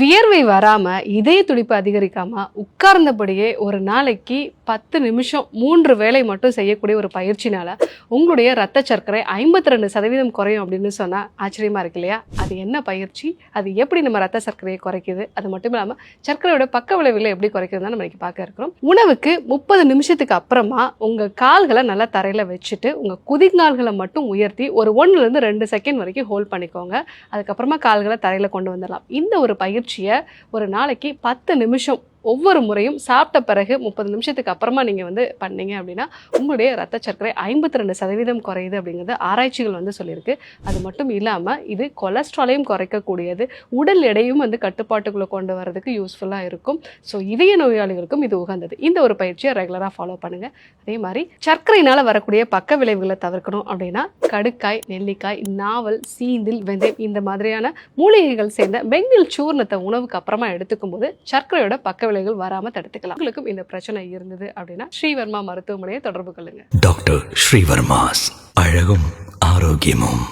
வியர்வை வராம இதய துடிப்பு அதிகரிக்காம உட்கார்ந்தபடியே ஒரு நாளைக்கு 10 நிமிஷம் 3 வேளை மட்டும் செய்யக்கூடிய ஒரு பயிற்சினால உங்களுடைய ரத்த சர்க்கரை 52% குறையும் அப்படின்னு சொன்னா ஆச்சரியமா இருக்கு இல்லையா? அது என்ன பயிற்சி, அது எப்படி நம்ம ரத்த சர்க்கரையை குறைக்குது, அது மட்டும் இல்லாம சர்க்கரையோட பக்க விளைவுகளை எப்படி குறைக்குதுன்னு நம்ம இன்னைக்கு பார்க்க இருக்கிறோம். உணவுக்கு 30 நிமிஷத்துக்கு அப்புறமா உங்க கால்களை நல்லா தரையில வச்சுட்டு உங்க குதிங்கால்களை மட்டும் உயர்த்தி ஒரு 1-2 செகண்ட் வரைக்கும் ஹோல்ட் பண்ணிக்கோங்க. அதுக்கப்புறமா கால்களை தரையில கொண்டு வந்துடலாம். இந்த ஒரு பயிற்சியை ஒரு நாளைக்கு 10 நிமிஷம் ஒவ்வொரு முறையும் சாப்பிட்ட பிறகு 30 நிமிஷத்துக்கு அப்புறமா நீங்கள் பண்ணீங்க அப்படின்னா உங்களுடைய ரத்த சர்க்கரை 52% குறையுது அப்படிங்கிறது ஆராய்ச்சிகள் சொல்லியிருக்கு. அது மட்டும் இல்லாமல் இது கொலஸ்ட்ராலையும் குறைக்கக்கூடியது, உடல் எடையும் கட்டுப்பாட்டுக்குள்ளே கொண்டு வரதுக்கு யூஸ்ஃபுல்லாக இருக்கும். ஸோ இதய நோயாளிகளுக்கும் இது உகந்தது. இந்த ஒரு பயிற்சியை ரெகுலராக ஃபாலோ பண்ணுங்கள். அதே மாதிரி சர்க்கரையினால் வரக்கூடிய பக்க விளைவுகளை தவிர்க்கணும் அப்படின்னா கடுக்காய், நெல்லிக்காய், நாவல், சீந்தில், வெந்தயம் இந்த மாதிரியான மூலிகைகள் சேர்ந்த வெங்கில் சூர்ணத்தை உணவுக்கு அப்புறமா எடுத்துக்கும் போது சர்க்கரையோட பக்க விளைவுகள் வராம தடுத்துக்கலாம். உங்களுக்கும் இந்த பிரச்சனை இருந்தது அப்படின்னா ஸ்ரீவர்மா மருத்துவமனையை தொடர்பு கொள்ளுங்க. டாக்டர் ஸ்ரீவர்மாஸ், அழகும் ஆரோக்கியமும்.